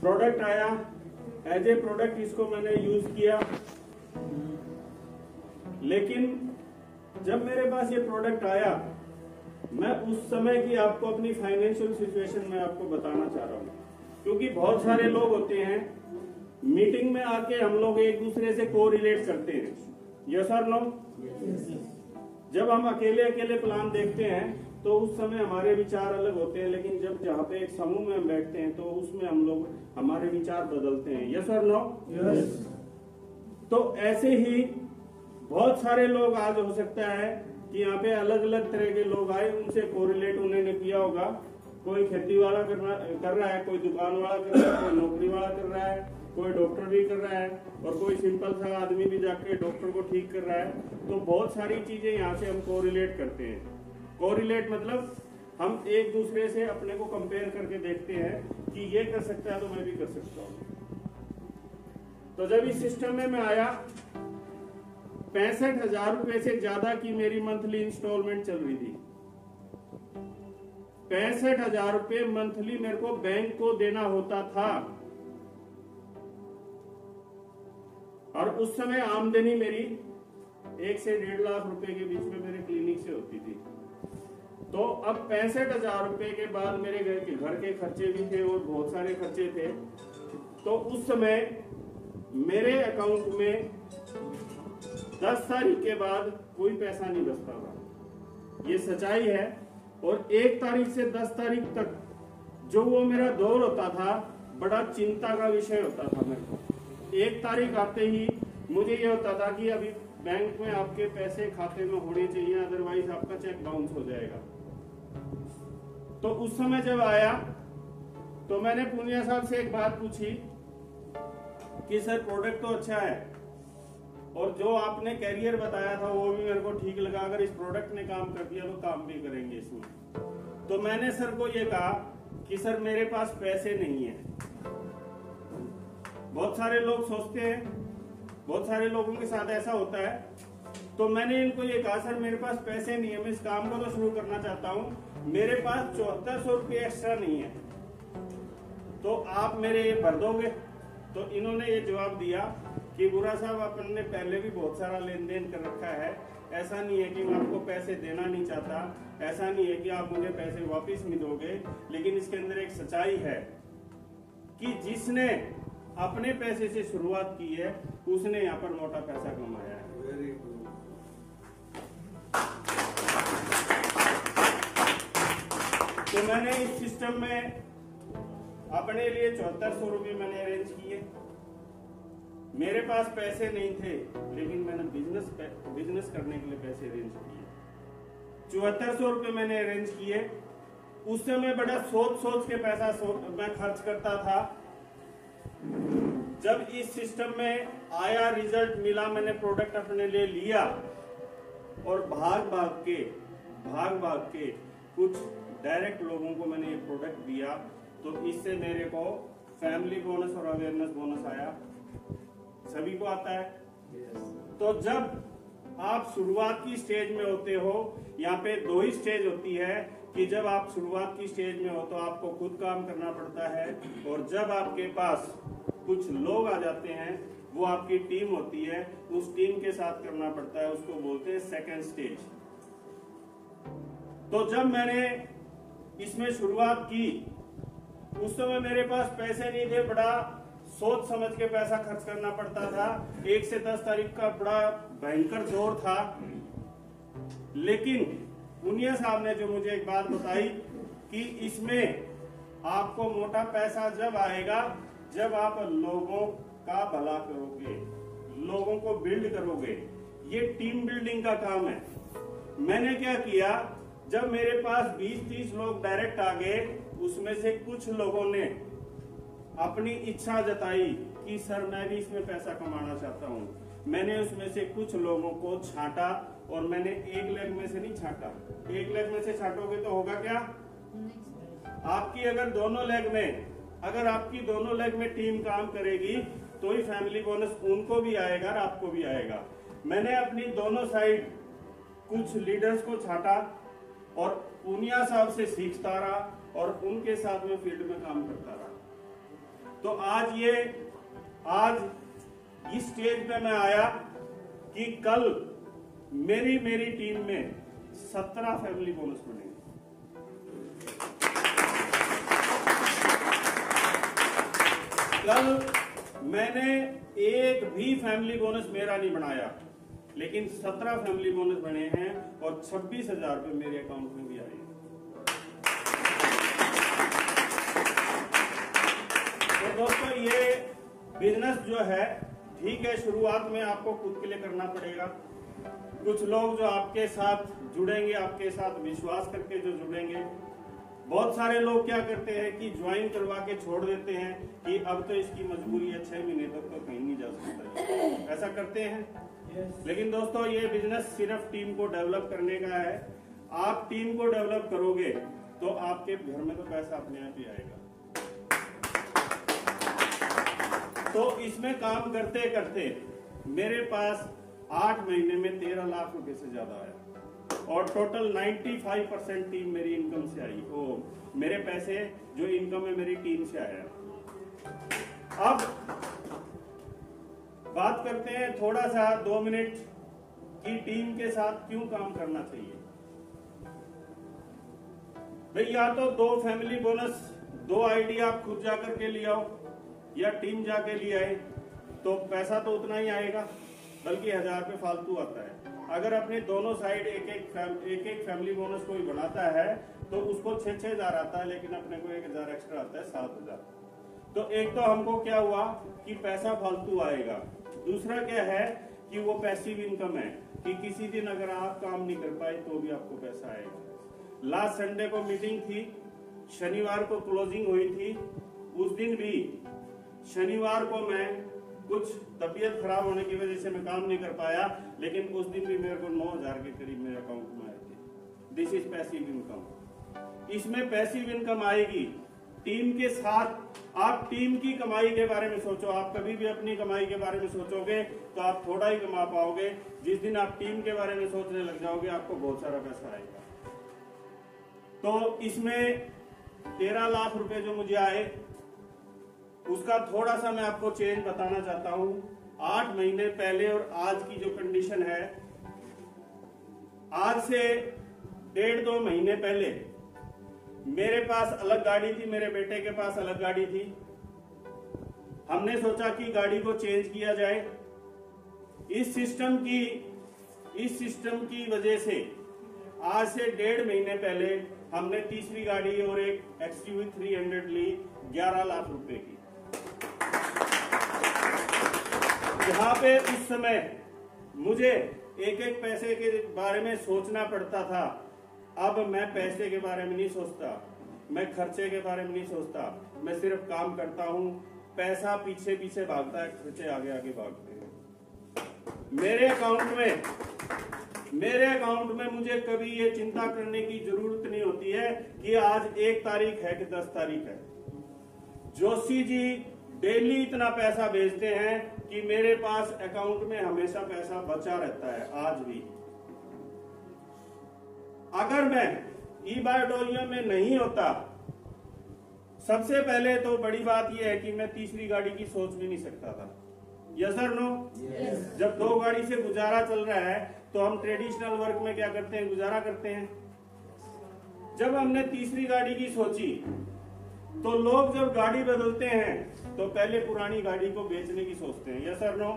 Product आया, as a product इसको मैंने यूज किया, लेकिन जब मेरे पास ये प्रोडक्ट आया, मैं उस समय की आपको अपनी फाइनेंशियल सिचुएशन में आपको बताना चाह रहा हूँ, क्योंकि बहुत सारे लोग होते हैं मीटिंग में आके हम लोग एक दूसरे से को रिलेट करते हैं, यस और नो। जब हम अकेले अकेले प्लान देखते हैं तो उस समय हमारे विचार अलग होते हैं, लेकिन जब जहाँ पे एक समूह में हम बैठते हैं तो उसमें हम लोग हमारे विचार बदलते हैं, यस और नो। तो ऐसे ही बहुत सारे लोग आज हो सकता है कि यहाँ पे अलग अलग तरह के लोग आए, उनसे कोरिलेट उन्होंने किया होगा। कोई खेती वाला कर रहा है, कोई दुकान वाला कर रहा है, कोई नौकरी वाला कर रहा है, कोई डॉक्टर भी कर रहा है, और कोई सिंपल सा आदमी भी जाके डॉक्टर को ठीक कर रहा है। तो बहुत सारी चीजें यहाँ से हम कोरिलेट करते हैं। कोरिलेट मतलब हम एक दूसरे से अपने को कंपेयर करके देखते हैं कि ये कर सकता है तो मैं भी कर सकता हूँ। तो जब इस सिस्टम में मैं आया, 65,000 रुपए से ज्यादा की मेरी मंथली इंस्टॉलमेंट चल रही थी। 65,000 रुपए मंथली मेरे को बैंक को देना होता था, और उस समय आमदनी मेरी 1 से 1.5 लाख रुपए के बीच में मेरे क्लिनिक से होती थी। तो अब 65,000 रुपए के बाद मेरे घर के खर्चे भी थे और बहुत सारे खर्चे थे। तो उस समय मेरे अकाउंट में 10 तारीख के बाद कोई पैसा नहीं बचता था, ये सच्चाई है। और 1 तारीख से 10 तारीख तक जो वो मेरा दौर होता था, बड़ा चिंता का विषय होता था मेरे को। 1 तारीख आते ही मुझे ये होता था कि अभी बैंक में आपके पैसे खाते में होने चाहिए, अदरवाइज आपका चेक बाउंस हो जाएगा। तो उस समय जब आया तो मैंने पूनिया साहब से एक बात पूछी कि सर प्रोडक्ट तो अच्छा है और जो आपने कैरियर बताया था वो भी मेरे को ठीक लगा, अगर इस प्रोडक्ट ने काम कर दिया तो काम भी करेंगे इसमें। तो मैंने सर को ये कहा कि सर मेरे पास पैसे नहीं है। बहुत सारे लोग सोचते हैं, बहुत सारे लोगों के साथ ऐसा होता है। तो मैंने इनको ये कहा सर मेरे पास पैसे नहीं है, मैं इस काम को तो शुरू करना चाहता हूँ, मेरे पास 7400 रुपये एक्स्ट्रा नहीं है, तो आप मेरे ये भर दोगे? तो इन्होंने ये जवाब दिया कि बुरा साहब अपन ने पहले भी बहुत सारा लेन देन कर रखा है, ऐसा नहीं है कि मैं आपको पैसे देना नहीं चाहता, ऐसा नहीं है कि आप मुझे पैसे वापस नहीं दोगे, लेकिन इसके अंदर एक सच्चाई है कि जिसने अपने पैसे से शुरुआत की है उसने यहाँ पर मोटा पैसा कमाया है। तो मैंने इस सिस्टम में अपने लिए 7400 रुपये मैंने अरेंज किए। मेरे पास पैसे नहीं थे, लेकिन मैंने बिजनेस करने के लिए पैसे अरेंज किए। 7400 रुपये मैंने अरेंज किए। उस समय बड़ा सोच के पैसा मैं खर्च करता था। जब इस सिस्टम में आया, रिजल्ट मिला, मैंने प्रोडक्ट अपने लिए लिया और भाग भाग के कुछ डायरेक्ट लोगों को मैंने ये प्रोडक्ट दिया, तो इससे मेरे को फैमिली बोनस और अवेयरनेस बोनस आया। सभी को आता है। तो जब आप शुरुआत की स्टेज में होते हो, यहाँ पे 2 ही स्टेज होती है कि जब आप शुरुआत की स्टेज में हो तो आपको खुद काम करना पड़ता है, और जब आपके पास कुछ लोग आ जाते हैं, वो आपकी टीम होती है, उस टीम के साथ करना पड़ता है, उसको बोलते हैं सेकेंड स्टेज। तो जब मैंने इसमें शुरुआत की, उस समय मेरे पास पैसे नहीं थे, बड़ा सोच समझ के पैसा खर्च करना पड़ता था। 1 से 10 तारीख का बड़ा भयंकर दौर था। लेकिन पुनिया साहब ने जो मुझे एक बात बताई कि इसमें आपको मोटा पैसा जब आएगा जब आप लोगों का भला करोगे, लोगों को बिल्ड करोगे। ये टीम बिल्डिंग का काम है। मैंने क्या किया, जब मेरे पास 20-30 लोग डायरेक्ट आ गए, उसमें से कुछ लोगों ने अपनी इच्छा जताई कि सर मैं भी इसमें पैसा कमाना चाहता हूँ। मैंने उसमें से कुछ लोगों को छांटा, और मैंने एक लेग में से नहीं छांटा। एक लेग में से छांटोगे तो होगा क्या, आपकी अगर दोनों लेग में टीम काम करेगी तो ही फैमिली बोनस उनको भी आएगा और आपको भी आएगा। मैंने अपनी दोनों साइड कुछ लीडर्स को छांटा और पुनिया साहब से सीखता रहा और उनके साथ में फील्ड में काम करता रहा। तो आज इस स्टेज पे मैं आया कि कल मेरी टीम में 17 फैमिली बोनस बनेंगे। कल मैंने एक भी फैमिली बोनस मेरा नहीं बनाया, लेकिन 17 फैमिली बोनस बने हैं और 26,000 रुपए मेरे अकाउंट में भी आए हैं। तो दोस्तों, ये बिजनेस जो है, ठीक है, शुरुआत में आपको खुद के लिए करना पड़ेगा। कुछ लोग जो आपके साथ जुड़ेंगे, आपके साथ विश्वास करके जो जुड़ेंगे, बहुत सारे लोग क्या करते हैं कि ज्वाइन करवा के छोड़ देते हैं कि अब तो इसकी मजबूरी है, 6 महीने तक तो कहीं नहीं जा सकता, ऐसा करते हैं। लेकिन दोस्तों, ये बिजनेस सिर्फ टीम को डेवलप करने का है। आप टीम को डेवलप करोगे तो आपके घर में तो पैसा अपने आप ही आएगा। तो इसमें काम करते करते मेरे पास 8 महीने में 13 लाख रुपए से ज्यादा आया और टोटल 95% टीम मेरी इनकम से आई। मेरे पैसे जो इनकम है मेरी टीम से आया। अब बात करते हैं थोड़ा सा 2 मिनट की टीम के साथ क्यों काम करना चाहिए। भाई, या तो 2 फैमिली बोनस, 2 आइडिया आप खुद जाकर के ले आओ या टीम जाके ले आए, तो पैसा तो उतना ही आएगा, बल्कि 1000 रुपये फालतू आता है। अगर अपने दोनों साइड एक एक फैमिली बोनस कोई बनाता है तो उसको 6,000 आता है, लेकिन अपने को 1,000 एक्स्ट्रा आता है, 7,000। तो एक तो हमको क्या हुआ कि पैसा फालतू आएगा। दूसरा क्या है कि वो पैसिव इनकम है कि किसी दिन अगर आप काम नहीं कर पाए तो भी आपको पैसा आएगा। लास्ट संडे को मीटिंग थी, शनिवार को क्लोजिंग हुई थी। उस दिन भी शनिवार को मैं कुछ तबीयत खराब होने की वजह से मैं काम नहीं कर पाया, लेकिन उस दिन भी मेरे को 9,000 के करीब मेरे अकाउंट में आए थे। This is passive income. इसमें पैसिव इनकम आएगी टीम के साथ। आप टीम की कमाई के बारे में सोचो। आप कभी भी अपनी कमाई के बारे में सोचोगे तो आप थोड़ा ही कमा पाओगे। जिस दिन आप टीम के बारे में सोचने लग जाओगे, आपको बहुत सारा पैसा आएगा। तो इसमें 13 लाख रुपए जो मुझे आए, उसका थोड़ा सा मैं आपको चेंज बताना चाहता हूं। 8 महीने पहले और आज की जो कंडीशन है, आज से 1.5-2 महीने पहले मेरे पास अलग गाड़ी थी, मेरे बेटे के पास अलग गाड़ी थी। हमने सोचा कि गाड़ी को चेंज किया जाए। इस सिस्टम की वजह से आज से 1.5 महीने पहले हमने तीसरी गाड़ी और एक XUV 300 ली 11 लाख रुपए की। जहां पे उस समय मुझे एक एक पैसे के बारे में सोचना पड़ता था, अब मैं पैसे के बारे में नहीं सोचता, मैं खर्चे के बारे में नहीं सोचता। मैं सिर्फ काम करता हूं। पैसा पीछे पीछे भागता है, खर्चे आगे आगे भागते हैं। मेरे अकाउंट में मुझे कभी ये चिंता करने की जरूरत नहीं होती है कि आज 1 तारीख है कि 10 तारीख है। जोशी जी डेली इतना पैसा भेजते हैं कि मेरे पास अकाउंट में हमेशा पैसा बचा रहता है। आज भी अगर मैं ई-बारडोलियम में नहीं होता, सबसे पहले तो बड़ी बात यह है कि मैं तीसरी गाड़ी की सोच भी नहीं सकता था। यस और नो? जब 2 गाड़ी से गुजारा चल रहा है तो हम ट्रेडिशनल वर्क में क्या करते हैं, गुजारा करते हैं। जब हमने तीसरी गाड़ी की सोची तो लोग जब गाड़ी बदलते हैं तो पहले पुरानी गाड़ी को बेचने की सोचते हैं। यस और नो?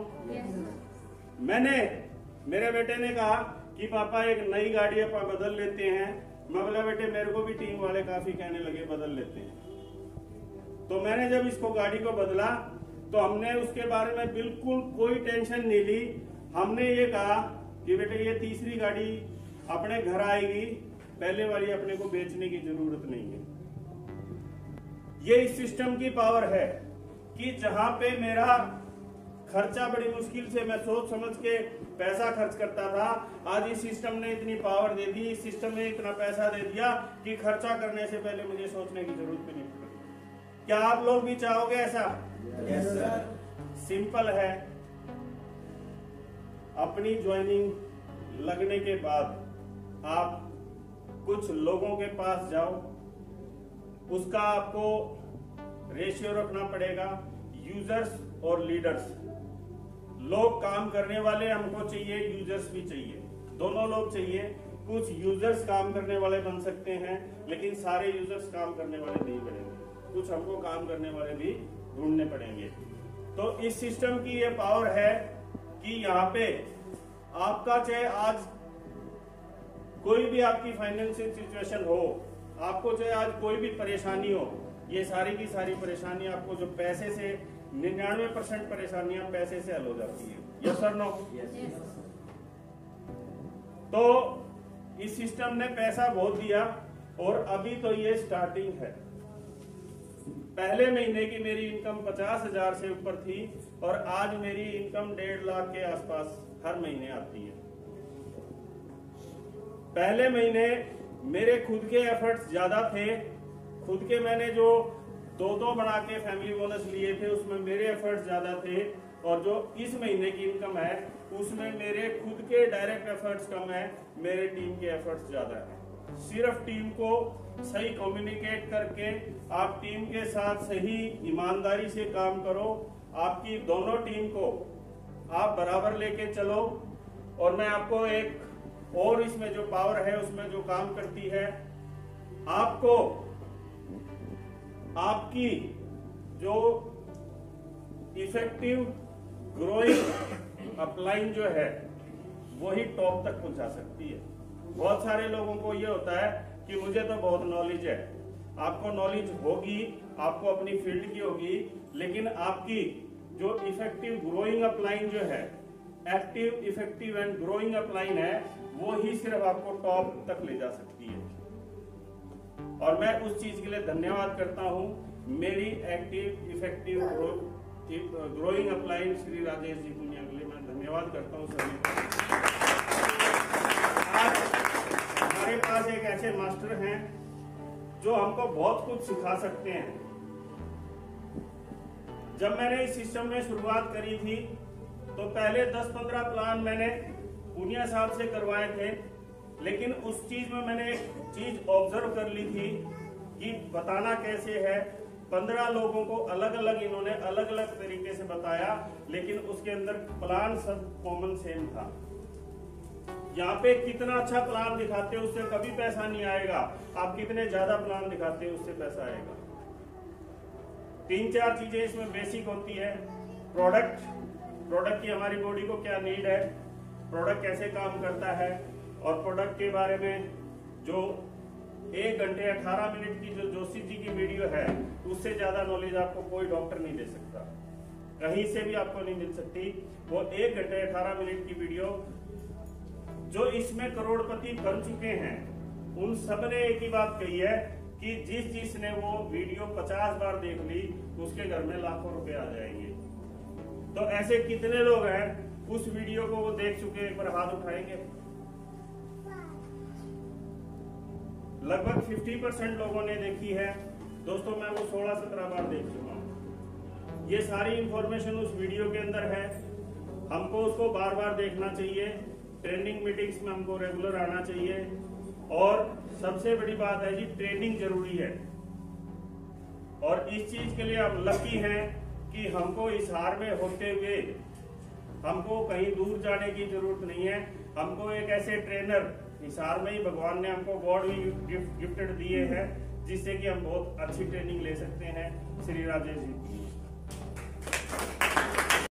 मेरे बेटे ने कहा कि पापा एक नई गाड़ी अपन बदल लेते हैं। मैं बोला बेटे, मेरे को भी टीम वाले काफी कहने लगे बदल लेते हैं। तो मैंने जब इसको गाड़ी को बदला तो हमने उसके बारे में बिल्कुल कोई टेंशन नहीं ली। हमने ये कहा कि बेटे ये तीसरी गाड़ी अपने घर आएगी, पहले वाली अपने को बेचने की जरूरत नहीं है। ये इस सिस्टम की पावर है कि जहां पे मेरा खर्चा बड़ी मुश्किल से मैं सोच समझ के पैसा खर्च करता था, आज इस सिस्टम ने इतनी पावर दे दी, इस सिस्टम ने इतना पैसा दे दिया कि खर्चा करने से पहले मुझे सोचने की जरूरत भी नहीं पड़ी। क्या आप लोग भी चाहोगे ऐसा? Yes sir. सिंपल है। अपनी ज्वाइनिंग लगने के बाद आप कुछ लोगों के पास जाओ, उसका आपको रेशियो रखना पड़ेगा यूजर्स और लीडर्स। लोग काम करने वाले हमको चाहिए, यूजर्स भी चाहिए, दोनों लोग चाहिए। कुछ यूजर्स काम करने वाले बन सकते हैं, लेकिन सारे यूजर्स काम करने वाले नहीं बनेंगे। कुछ हमको काम करने वाले भी ढूंढने पड़ेंगे। तो इस सिस्टम की ये पावर है कि यहाँ पे आपका चाहे आज कोई भी आपकी फाइनेंशियल सिचुएशन हो, आपको चाहे आज कोई भी परेशानी हो, ये सारी की सारी परेशानी आपको जो पैसे से 99% परेशानियां पैसे से हल हो जाती है। यस और नो? तो इस सिस्टम ने पैसा बहुत दिया और अभी तो ये स्टार्टिंग है। पहले महीने की मेरी इनकम 50,000 से ऊपर थी और आज मेरी इनकम 1.5 लाख के आसपास हर महीने आती है। पहले महीने मेरे खुद के एफर्ट्स ज्यादा थे, खुद के मैंने जो 2-2 बना के फैमिली बोनस लिए थे उसमें मेरे एफर्ट्स ज्यादा थे, और जो इस महीने की इनकम है उसमें मेरे खुद के डायरेक्ट एफर्ट्स कम है, मेरे टीम के एफर्ट्स ज्यादा है। सिर्फ टीम को सही कम्युनिकेट करके आप टीम के साथ सही ईमानदारी से काम करो, आपकी दोनों टीम को आप बराबर लेके चलो। और मैं आपको एक और इसमें जो पावर है उसमें जो काम करती है, आपको आपकी जो इफेक्टिव ग्रोइंग अपलाइन जो है वही टॉप तक पहुंचा सकती है। बहुत सारे लोगों को ये होता है कि मुझे तो बहुत नॉलेज है। आपको नॉलेज होगी, आपको अपनी फील्ड की होगी, लेकिन आपकी जो इफेक्टिव ग्रोइंग अपलाइन जो है, active effective and growing upline है, वो ही सिर्फ आपको टॉप तक ले जा सकती है। और मैं उस चीज के लिए धन्यवाद करता हूं मेरी active effective growing upline Shri Rajesh ji Punia के लिए मैं धन्यवाद करता हूं सभी। आज हमारे पास एक ऐसे मास्टर हैं जो हमको बहुत कुछ सिखा सकते हैं। जब मैंने इस सिस्टम में शुरुआत करी थी तो पहले 10-15 प्लान मैंने पुनिया साहब से करवाए थे, लेकिन उस चीज में मैंने एक चीज ऑब्जर्व कर ली थी कि बताना कैसे है। 15 लोगों को अलग अलग इन्होंने अलग अलग तरीके से बताया, लेकिन उसके अंदर प्लान सब कॉमन सेम था। यहाँ पे कितना अच्छा प्लान दिखाते हैं उससे कभी पैसा नहीं आएगा, आप कितने ज्यादा प्लान दिखाते हैं उससे पैसा आएगा। 3-4 चीजें इसमें बेसिक होती है। प्रोडक्ट की हमारी बॉडी को क्या नीड है, प्रोडक्ट कैसे काम करता है, और प्रोडक्ट के बारे में जो 1 घंटे 18 मिनट की जो जोशी जी की वीडियो है उससे ज्यादा नॉलेज आपको कोई डॉक्टर नहीं दे सकता, कहीं से भी आपको नहीं मिल सकती। वो 1 घंटे 18 मिनट की वीडियो जो इसमें करोड़पति बन चुके हैं उन सब ने एक ही बात कही है कि जिसने वो वीडियो 50 बार देख ली उसके घर में लाखों रुपए आ जाएंगे। तो ऐसे कितने लोग हैं उस वीडियो को वो देख चुके, एक बार हाथ उठाएंगे। लगभग 50% लोगों ने देखी है। दोस्तों मैं वो 16-17 बार देख चुका हूँ। ये सारी इंफॉर्मेशन उस वीडियो के अंदर है, हमको उसको बार बार देखना चाहिए। ट्रेनिंग मीटिंग्स में हमको रेगुलर आना चाहिए, और सबसे बड़ी बात है जी ट्रेनिंग जरूरी है। और इस चीज के लिए आप लकी हैं कि हमको इस हार में होते हुए हमको कहीं दूर जाने की जरूरत नहीं है। हमको एक ऐसे ट्रेनर हिसार में ही भगवान ने हमको गॉड भी गिफ्टेड दिए हैं जिससे कि हम बहुत अच्छी ट्रेनिंग ले सकते हैं। श्री राजेश जी।